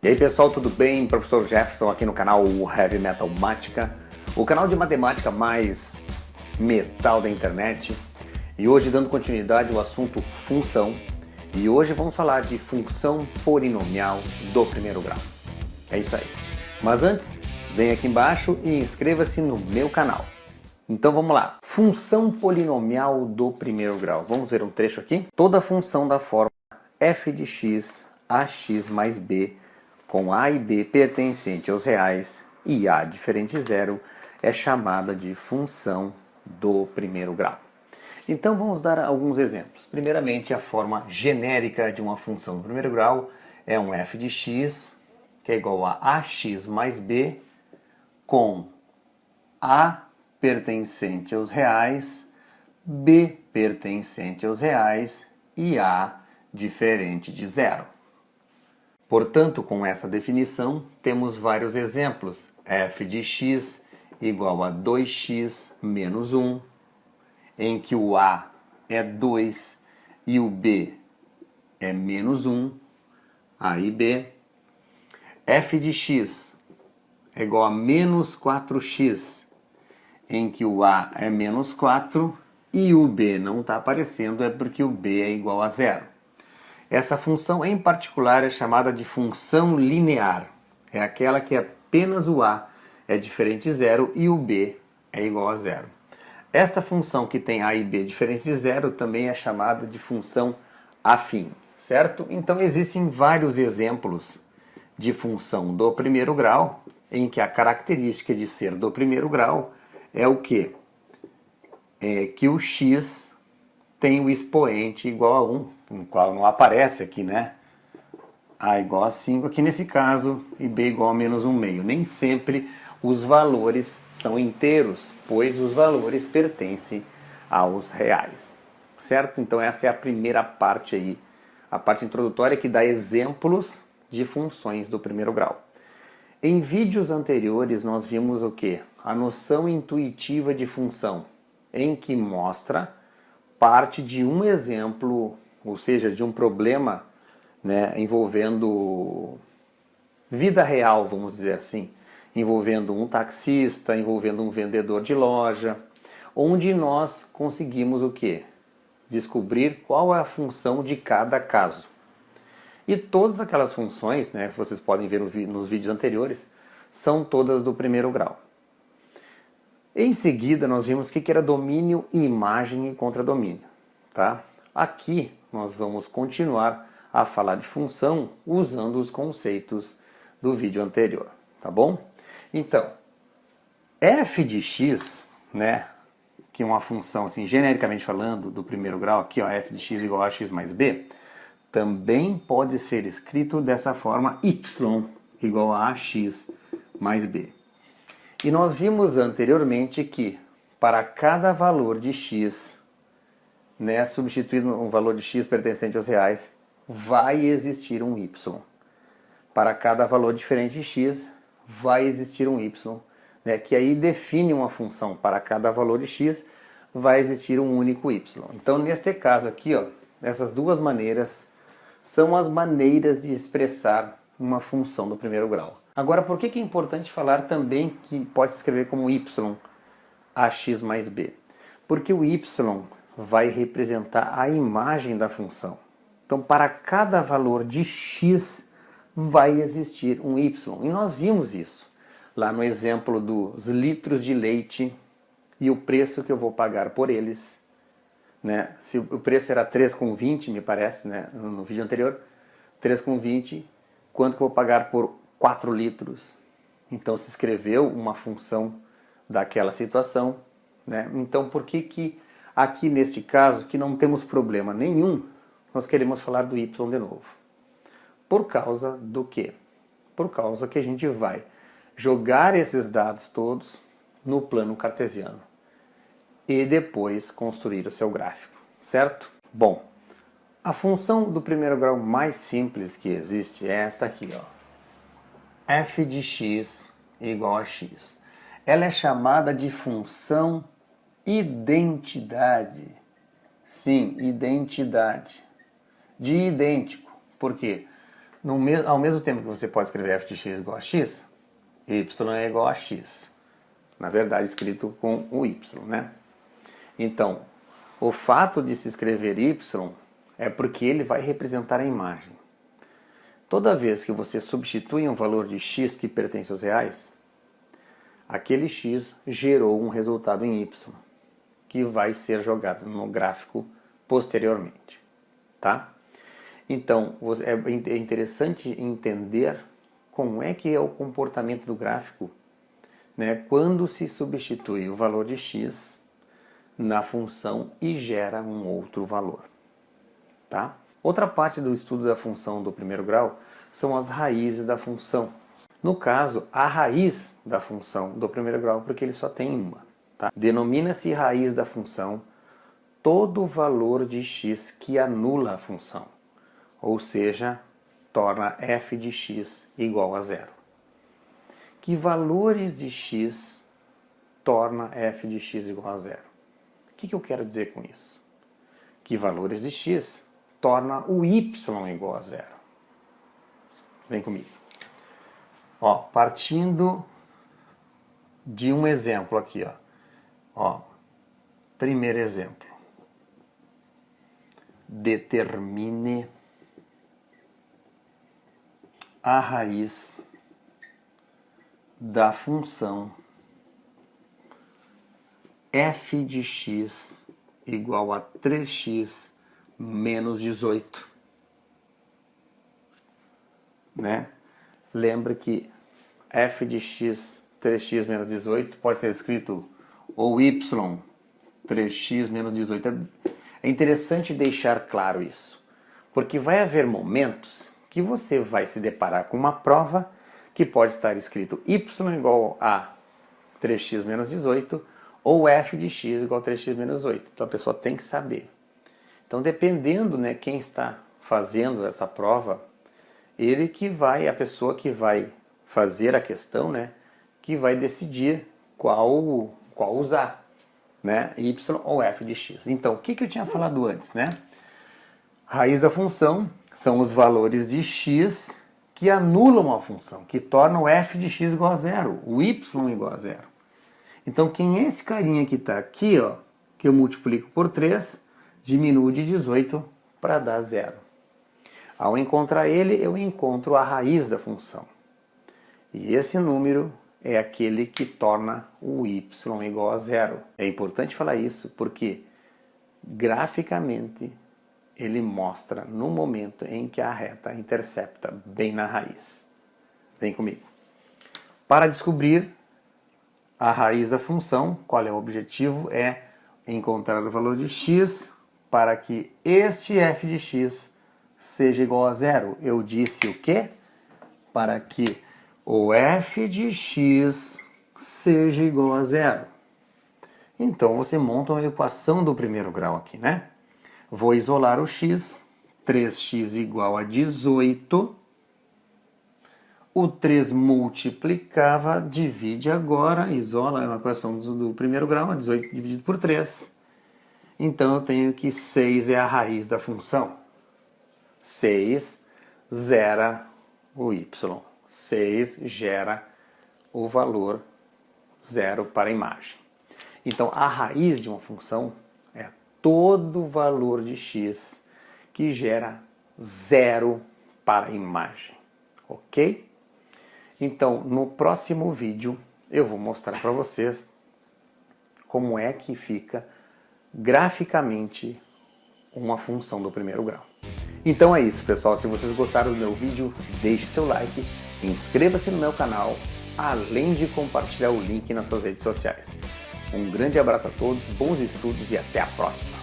E aí pessoal, tudo bem? Professor Jefferson aqui no canal Heavy Metal Mática, o canal de matemática mais metal da internet. E hoje dando continuidade ao assunto função. E hoje vamos falar de função polinomial do primeiro grau. É isso aí. Mas antes, vem aqui embaixo e inscreva-se no meu canal. Então vamos lá. Função polinomial do primeiro grau. Vamos ver um trecho aqui. Toda função da forma f de x, ax mais b, com a e b pertencente aos reais e a diferente de zero, é chamada de função do primeiro grau. Então vamos dar alguns exemplos. Primeiramente, a forma genérica de uma função do primeiro grau é um f de x, que é igual a ax mais b, com a pertencente aos reais, b pertencente aos reais e a diferente de zero. Portanto, com essa definição, temos vários exemplos. F de x igual a 2x menos 1, em que o a é 2 e o b é menos 1, a e b. F de x é igual a menos 4x, em que o a é menos 4 e o b não está aparecendo, é porque o b é igual a zero. Essa função em particular é chamada de função linear. É aquela que apenas o a é diferente de zero e o b é igual a zero. Essa função que tem a e b diferente de zero também é chamada de função afim, certo? Então existem vários exemplos de função do primeiro grau, em que a característica de ser do primeiro grau é o quê? É que o x tem o expoente igual a 1, no qual não aparece aqui, né? A igual a 5 aqui nesse caso e b igual a menos 1/2. Nem sempre os valores são inteiros, pois os valores pertencem aos reais, certo? Então essa é a primeira parte aí, a parte introdutória que dá exemplos de funções do primeiro grau. Em vídeos anteriores nós vimos o quê? A noção intuitiva de função, em que mostra parte de um exemplo, ou seja, de um problema, né, envolvendo vida real, vamos dizer assim, envolvendo um taxista, envolvendo um vendedor de loja, onde nós conseguimos o quê? Descobrir qual é a função de cada caso. E todas aquelas funções, né, que vocês podem ver nos vídeos anteriores, são todas do primeiro grau. Em seguida, nós vimos o que era domínio, imagem e contradomínio. Tá? Aqui, nós vamos continuar a falar de função usando os conceitos do vídeo anterior. Tá bom? Então, f de x, né, que é uma função, assim, genericamente falando, do primeiro grau, aqui, ó, f de x igual a x mais b, também pode ser escrito dessa forma y igual a ax mais b. E nós vimos anteriormente que para cada valor de x, né, substituído um valor de x pertencente aos reais, vai existir um y. Para cada valor diferente de x, vai existir um y, né, que aí define uma função. Para cada valor de x, vai existir um único y. Então, neste caso aqui, ó, essas duas maneiras são as maneiras de expressar uma função do primeiro grau. Agora, por que é importante falar também que pode se escrever como y ax mais b? Porque o y vai representar a imagem da função. Então, para cada valor de x, vai existir um y. E nós vimos isso lá no exemplo dos litros de leite e o preço que eu vou pagar por eles. Né? Se o preço era 3,20, me parece, né? No vídeo anterior, 3,20, quanto que eu vou pagar por 4 litros? Então se escreveu uma função daquela situação, né? Então por que aqui neste caso, que não temos problema nenhum, nós queremos falar do y de novo? Por causa do quê? Por causa que a gente vai jogar esses dados todos no plano cartesiano e depois construir o seu gráfico, certo? Bom, a função do primeiro grau mais simples que existe é esta aqui, ó. f de x igual a x. Ela é chamada de função identidade. Sim, identidade. De idêntico. Por quê? Ao mesmo tempo que você pode escrever f de x igual a x, y é igual a x. Na verdade, escrito com o y, né? Então, o fato de se escrever y é porque ele vai representar a imagem. Toda vez que você substitui um valor de x que pertence aos reais, aquele x gerou um resultado em y, que vai ser jogado no gráfico posteriormente, tá? Então, é interessante entender como é que é o comportamento do gráfico, né, quando se substitui o valor de x na função e gera um outro valor, tá? Outra parte do estudo da função do primeiro grau são as raízes da função. No caso, a raiz da função do primeiro grau, porque ele só tem uma, tá? Denomina-se raiz da função todo valor de x que anula a função, ou seja, torna f de x igual a zero. Que valores de x torna f de x igual a zero? O que eu quero dizer com isso? Que valores de x torna o y igual a zero. Vem comigo. Ó, partindo de um exemplo aqui, ó. Primeiro exemplo. Determine a raiz da função f de x igual a 3x menos 18. Né? Lembra que f de x, 3x menos 18, pode ser escrito ou y, 3x menos 18. É interessante deixar claro isso, porque vai haver momentos que você vai se deparar com uma prova que pode estar escrito y igual a 3x menos 18 ou f de x igual a 3x menos 8. Então a pessoa tem que saber. Então, dependendo, né, quem está fazendo essa prova, a pessoa que vai fazer a questão, né, que vai decidir qual usar, né, y ou f de x. Então, o que eu tinha falado antes, né? Raiz da função são os valores de x que anulam a função, que tornam f de x igual a zero, o y igual a zero. Então, quem é esse carinha que está aqui, ó, que eu multiplico por 3, diminuo de 18 para dar zero. Ao encontrar ele, eu encontro a raiz da função. E esse número é aquele que torna o y igual a zero. É importante falar isso porque, graficamente, ele mostra no momento em que a reta intercepta bem na raiz. Vem comigo. Para descobrir a raiz da função, qual é o objetivo? É encontrar o valor de x para que este f de x seja igual a zero. Eu disse o quê? Para que o f de x seja igual a zero. Então você monta uma equação do primeiro grau aqui, né? Vou isolar o x, 3x igual a 18. O 3 multiplicava, divide agora, isola a equação do primeiro grau, 18 dividido por 3. Então eu tenho que 6 é a raiz da função. 6 zera o y. 6 gera o valor zero para a imagem. Então a raiz de uma função é todo valor de x que gera zero para a imagem. Ok? Então no próximo vídeo eu vou mostrar para vocês como é que fica graficamente uma função do primeiro grau. Então é isso, pessoal. Se vocês gostaram do meu vídeo, deixe seu like, inscreva-se no meu canal, além de compartilhar o link nas suas redes sociais. Um grande abraço a todos, bons estudos e até a próxima!